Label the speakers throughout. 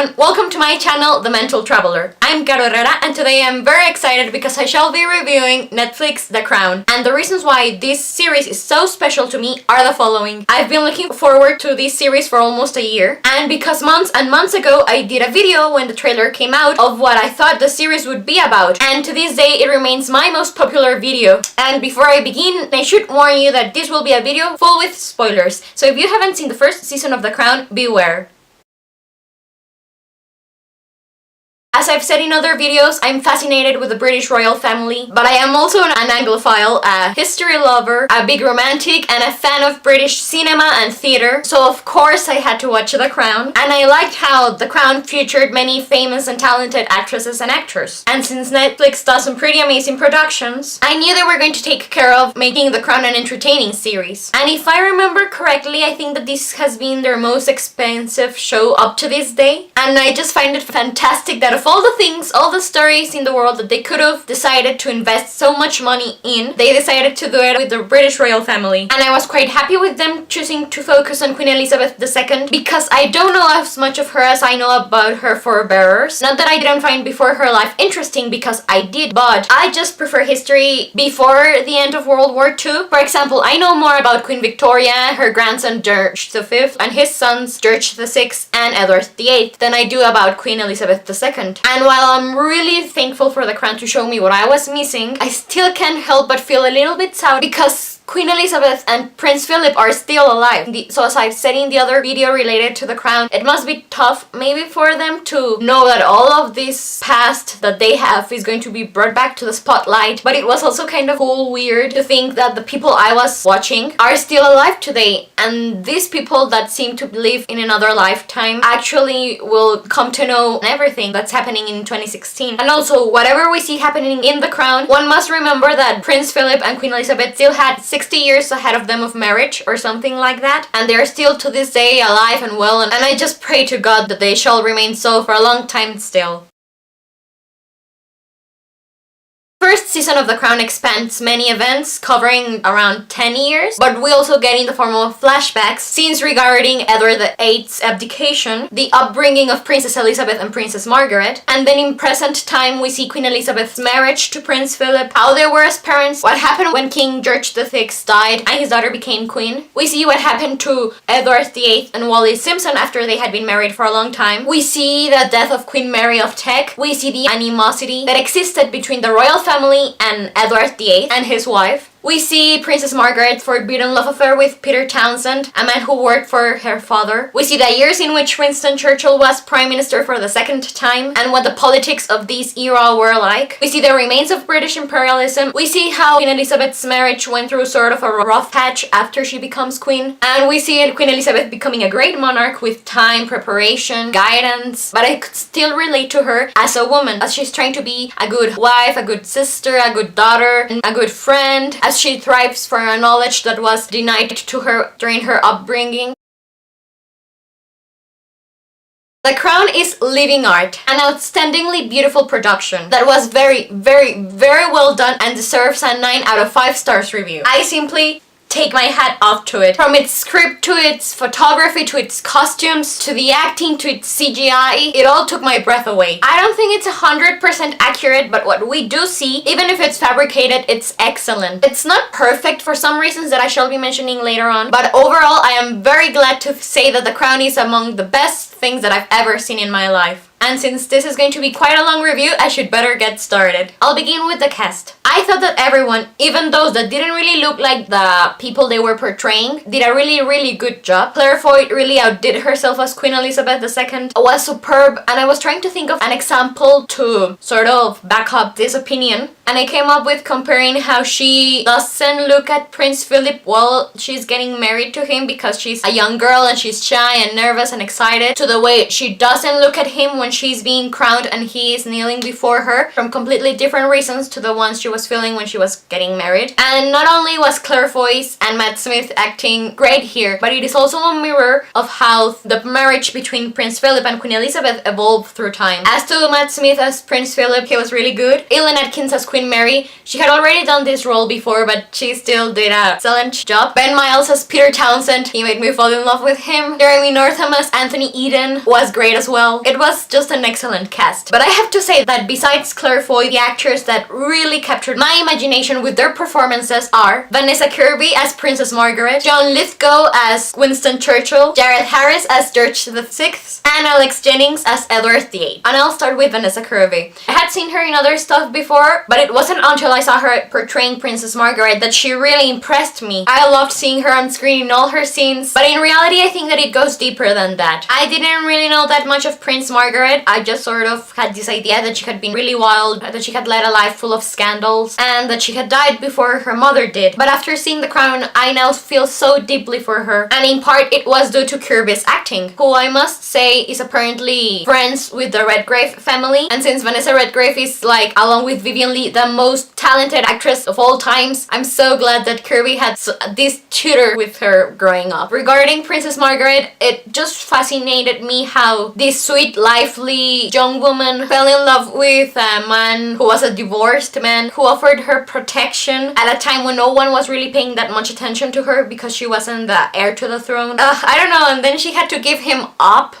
Speaker 1: everyone, welcome to my channel, The Mental Traveler. I'm Caro Herrera and today I'm very excited because I shall be reviewing Netflix The Crown. And the reasons why this series is so special to me are the following. I've been looking forward to this series for almost a year, and because months and months ago I did a video when the trailer came out of what I thought the series would be about, and to this day it remains my most popular video. And before I begin, I should warn you that this will be a video full with spoilers, so if you haven't seen the first season of The Crown, beware. As I've said in other videos, I'm fascinated with the British royal family, but I am also an Anglophile, a history lover, a big romantic, and a fan of British cinema and theatre, so of course I had to watch The Crown, and I liked how The Crown featured many famous and talented actresses and actors. And since Netflix does some pretty amazing productions, I knew they were going to take care of making The Crown an entertaining series. And if I remember correctly, I think that this has been their most expensive show up to this day, and I just find it fantastic that of all the things, all the stories in the world that they could have decided to invest so much money in, they decided to do it with the British royal family. And I was quite happy with them choosing to focus on Queen Elizabeth II because I don't know as much of her as I know about her forebearers. Not that I didn't find before her life interesting, because I did, but I just prefer history before the end of World War II. For example, I know more about Queen Victoria, her grandson George V, and his sons George VI and Edward VIII than I do about Queen Elizabeth II. And while I'm really thankful for The Crown to show me what I was missing, I still can't help but feel a little bit sad because Queen Elizabeth and Prince Philip are still alive. So as I've said in the other video related to The Crown, it must be tough maybe for them to know that all of this past that they have is going to be brought back to the spotlight. But it was also kind of cool, weird to think that the people I was watching are still alive today, and these people that seem to live in another lifetime actually will come to know everything that's happening in 2016. And also, whatever we see happening in The Crown, one must remember that Prince Philip and Queen Elizabeth still had 60 years ahead of them of marriage or something like that, and they're still to this day alive and well, and I just pray to God that they shall remain so for a long time still. First season of The Crown expands many events covering around 10 years, but we also get in the form of flashbacks, scenes regarding Edward VIII's abdication, the upbringing of Princess Elizabeth and Princess Margaret, and then in present time we see Queen Elizabeth's marriage to Prince Philip, how they were as parents, what happened when King George VI died and his daughter became queen. We see what happened to Edward VIII and Wallis Simpson after they had been married for a long time. We see the death of Queen Mary of Teck. We see the animosity that existed between the royal family and Edward VIII and his wife. We see Princess Margaret's forbidden love affair with Peter Townsend, a man who worked for her father. We see the years in which Winston Churchill was Prime Minister for the second time and what the politics of this era were like. We see the remains of British imperialism. We see how Queen Elizabeth's marriage went through sort of a rough patch after she becomes queen. And we see Queen Elizabeth becoming a great monarch with time, preparation, guidance. But I could still relate to her as a woman, as she's trying to be a good wife, a good sister, a good daughter, and a good friend, as she thrives for a knowledge that was denied to her during her upbringing. The Crown is living art, an outstandingly beautiful production that was very well done and deserves a 9 out of 5 stars review. I simply take my hat off to it. From its script to its photography to its costumes to the acting to its CGI, it all took my breath away. I don't think it's 100% accurate, but what we do see, even if it's fabricated, it's excellent. It's not perfect for some reasons that I shall be mentioning later on, but overall I am very glad to say that The Crown is among the best things that I've ever seen in my life. And since this is going to be quite a long review, I should better get started. I'll begin with the cast. I thought that everyone, even those that didn't really look like the people they were portraying, did a really good job. Claire Foy really outdid herself as Queen Elizabeth II, was superb, and I was trying to think of an example to sort of back up this opinion, and I came up with comparing how she doesn't look at Prince Philip while she's getting married to him because she's a young girl and she's shy and nervous and excited, to the way she doesn't look at him when she's being crowned and he is kneeling before her, from completely different reasons to the ones she was feeling when she was getting married. And not only was Claire Foy and Matt Smith acting great here, but it is also a mirror of how the marriage between Prince Philip and Queen Elizabeth evolved through time. As to Matt Smith as Prince Philip, he was really good. Ellen Atkins as Queen Queen Mary. She had already done this role before, but she still did an excellent job. Ben Miles as Peter Townsend, he made me fall in love with him. Jeremy Northam as Anthony Eden was great as well. It was just an excellent cast. But I have to say that besides Claire Foy, the actors that really captured my imagination with their performances are Vanessa Kirby as Princess Margaret, John Lithgow as Winston Churchill, Jared Harris as George VI, and Alex Jennings as Edward VIII. And I'll start with Vanessa Kirby. I had seen her in other stuff before, but it wasn't until I saw her portraying Princess Margaret that she really impressed me. I loved seeing her on screen in all her scenes, but in reality I think that it goes deeper than that. I didn't really know that much of Prince Margaret. I just sort of had this idea that she had been really wild, that she had led a life full of scandals, and that she had died before her mother did. But after seeing The Crown, I now feel so deeply for her, and in part it was due to Kirby's acting, who I must say is apparently friends with the Redgrave family. And since Vanessa Redgrave is, like, along with Vivien Leigh, the most talented actress of all times, I'm so glad that Kirby had this tutor with her growing up. Regarding Princess Margaret, it just fascinated me how this sweet, lively young woman fell in love with a man who was a divorced man, who offered her protection at a time when no one was really paying that much attention to her because she wasn't the heir to the throne. I don't know, and then she had to give him up.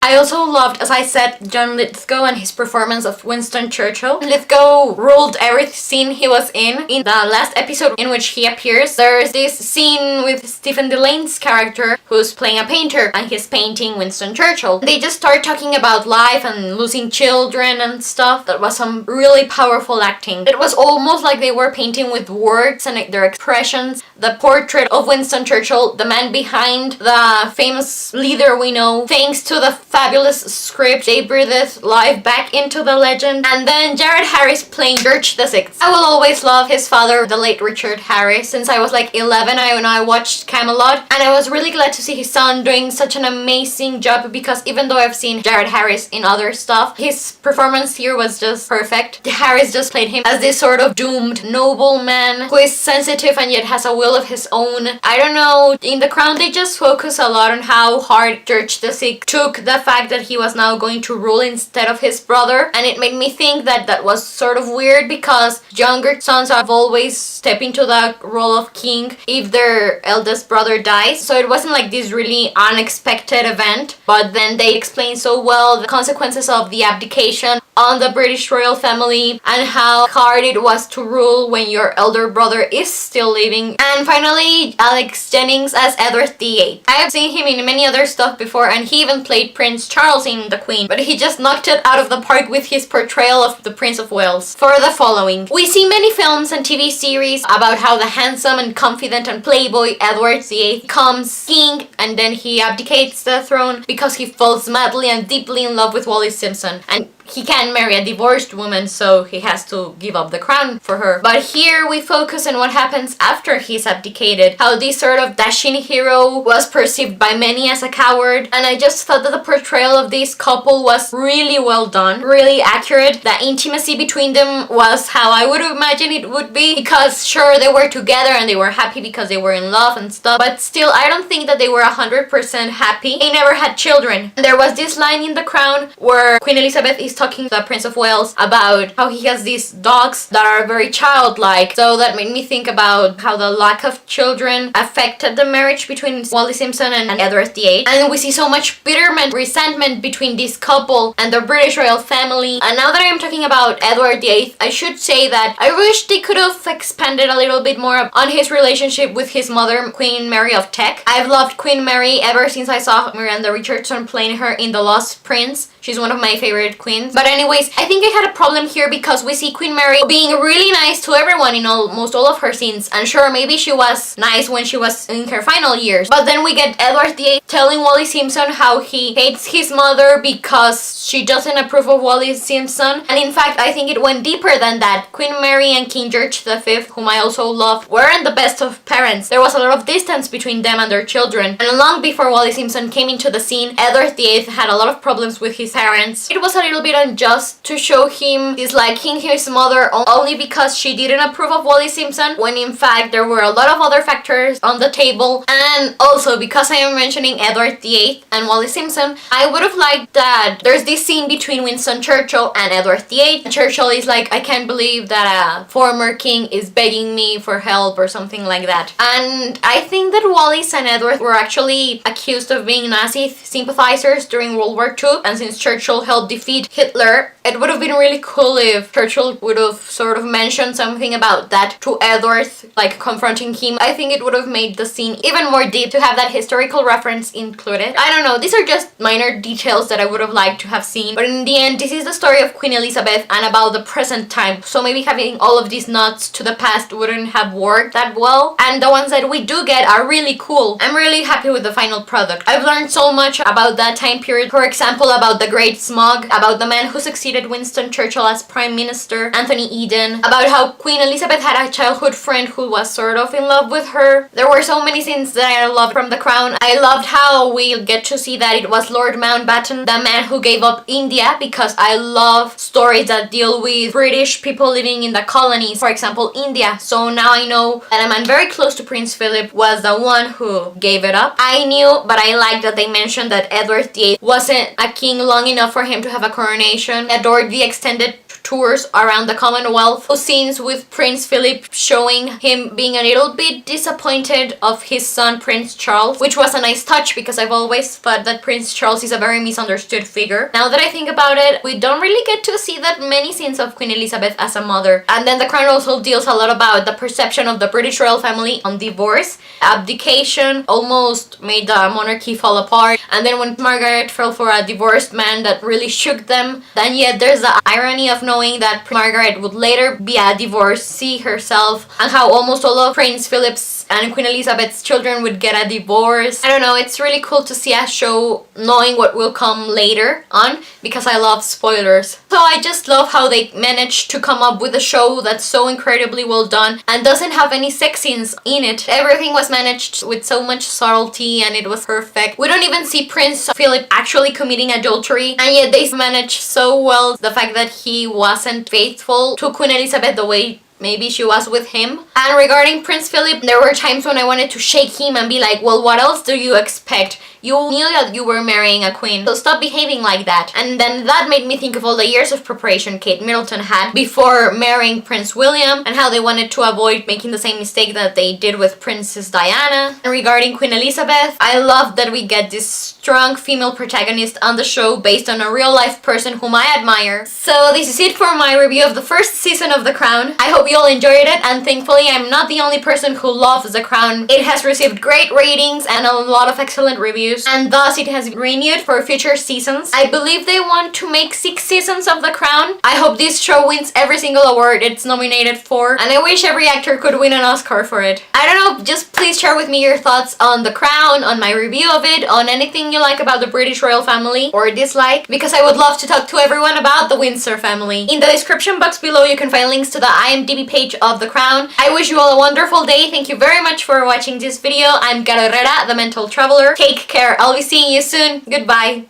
Speaker 1: I also loved, as I said, John Lithgow and his performance of Winston Churchill. Lithgow ruled every scene he was in. In the last episode in which he appears, there's this scene with Stephen Delane's character who's playing a painter and he's painting Winston Churchill. They just start talking about life and losing children and stuff. That was some really powerful acting. It was almost like they were painting with words and their expressions. The portrait of Winston Churchill, the man behind the famous leader we know, thanks to the fabulous script, they breathed life back into the legend. And then Jared Harris playing George VI. I will always love his father, the late Richard Harris. Since I was like 11, when I watched Camelot, and I was really glad to see his son doing such an amazing job, because even though I've seen Jared Harris in other stuff, his performance here was just perfect. Harris just played him as this sort of doomed noble man who is sensitive and yet has a will of his own. I don't know, in The Crown they just focus a lot on how hard George VI took the fact that he was now going to rule instead of his brother, and it made me think that that was sort of weird, because younger sons have always stepped into the role of king if their eldest brother dies. So it wasn't like this really unexpected event, but then they explain so well the consequences of the abdication on the British royal family and how hard it was to rule when your elder brother is still living. And finally, Alex Jennings as Edward VIII. I have seen him in many other stuff before, and he even played Prince Charles in The Queen, but he just knocked it out of the park with his portrayal of the Prince of Wales. For the following, we see many films and TV series about how the handsome and confident and playboy Edward VIII becomes king, and then he abdicates the throne because he falls madly and deeply in love with Wallis Simpson, and he can't marry a divorced woman, so he has to give up the crown for her. But here we focus on what happens after he's abdicated, how this sort of dashing hero was perceived by many as a coward, and I just thought that the portrayal of this couple was really well done, really accurate. The intimacy between them was how I would imagine it would be, because sure, they were together and they were happy because they were in love and stuff, but still I don't think that they were 100% happy. They never had children. And there was this line in The Crown where Queen Elizabeth is talking to the Prince of Wales about how he has these dogs that are very childlike. So that made me think about how the lack of children affected the marriage between Wallis Simpson and Edward VIII. And we see so much bitterment, resentment between this couple and the British royal family. And now that I am talking about Edward VIII, I should say that I wish they could have expanded a little bit more on his relationship with his mother, Queen Mary of Teck. I've loved Queen Mary ever since I saw Miranda Richardson playing her in The Lost Prince. She's one of my favorite queens. But anyways, I think I had a problem here because we see Queen Mary being really nice to everyone in almost all of her scenes. And sure, maybe she was nice when she was in her final years. But then we get Edward VIII telling Wallis Simpson how he hates his mother because she doesn't approve of Wallis Simpson. And in fact, I think it went deeper than that. Queen Mary and King George V, whom I also love, weren't the best of parents. There was a lot of distance between them and their children. And long before Wallis Simpson came into the scene, Edward VIII had a lot of problems with his parents. It was a little bit unjust to show him disliking his mother only because she didn't approve of Wally Simpson, when in fact there were a lot of other factors on the table. And also, because I am mentioning Edward VIII and Wally Simpson, I would have liked that there's this scene between Winston Churchill and Edward VIII. And Churchill is like, I can't believe that a former king is begging me for help or something like that. And I think that Wallis and Edward were actually accused of being Nazi sympathizers during World War II, and since Churchill helped defeat Hitler, it would have been really cool if Churchill would have sort of mentioned something about that to Edward, like confronting him. I think it would have made the scene even more deep to have that historical reference included. I don't know, these are just minor details that I would have liked to have seen, but in the end, this is the story of Queen Elizabeth and about the present time, so maybe having all of these nods to the past wouldn't have worked that well, and the ones that we do get are really cool. I'm really happy with the final product. I've learned so much about that time period, for example, about the Great Smog, about the man who succeeded Winston Churchill as Prime Minister, Anthony Eden, about how Queen Elizabeth had a childhood friend who was sort of in love with her. There were so many scenes that I loved from The Crown. I loved how we get to see that it was Lord Mountbatten, the man who gave up India, because I love stories that deal with British people living in the colonies, for example, India. So now I know that a man very close to Prince Philip was the one who gave it up. I knew, but I liked that they mentioned that Edward VIII wasn't a king long enough for him to have a coronation. Adored the extended tours around the Commonwealth. Those scenes with Prince Philip showing him being a little bit disappointed of his son Prince Charles, which was a nice touch because I've always thought that Prince Charles is a very misunderstood figure. Now that I think about it, we don't really get to see that many scenes of Queen Elizabeth as a mother. And then The Crown also deals a lot about the perception of the British royal family on divorce. Abdication almost made the monarchy fall apart, and then when Margaret fell for a divorced man, that really shook them. Then yet there's the irony of knowing that Margaret would later be a divorcee herself, and how almost all of Prince Philip's and Queen Elizabeth's children would get a divorce. I don't know, it's really cool to see a show knowing what will come later on, because I love spoilers. So I just love how they managed to come up with a show that's so incredibly well done and doesn't have any sex scenes in it. Everything was managed with so much subtlety and it was perfect. We don't even see Prince Philip actually committing adultery, and yet they managed so well the fact that he wasn't faithful to Queen Elizabeth the way maybe she was with him. And regarding Prince Philip, there were times when I wanted to shake him and be like, well, what else do you expect? You knew that you were marrying a queen, so stop behaving like that. And then that made me think of all the years of preparation Kate Middleton had before marrying Prince William, and how they wanted to avoid making the same mistake that they did with Princess Diana. And regarding Queen Elizabeth, I love that we get this strong female protagonist on the show based on a real life person whom I admire. So this is it for my review of the first season of The Crown. I hope you all enjoyed it, and thankfully I'm not the only person who loves The Crown. It has received great ratings and a lot of excellent reviews, and thus it has been renewed for future seasons. I believe they want to make 6 seasons of The Crown. I hope this show wins every single award it's nominated for, and I wish every actor could win an Oscar for it. I don't know, just please share with me your thoughts on The Crown, on my review of it, on anything you like about the British royal family or dislike, because I would love to talk to everyone about the Windsor family. In the description box below you can find links to the IMDb page of The Crown. I wish you all a wonderful day. Thank you very much for watching this video. I'm Caro Herrera, the Mental Traveler. Take care. I'll be seeing you soon. Goodbye.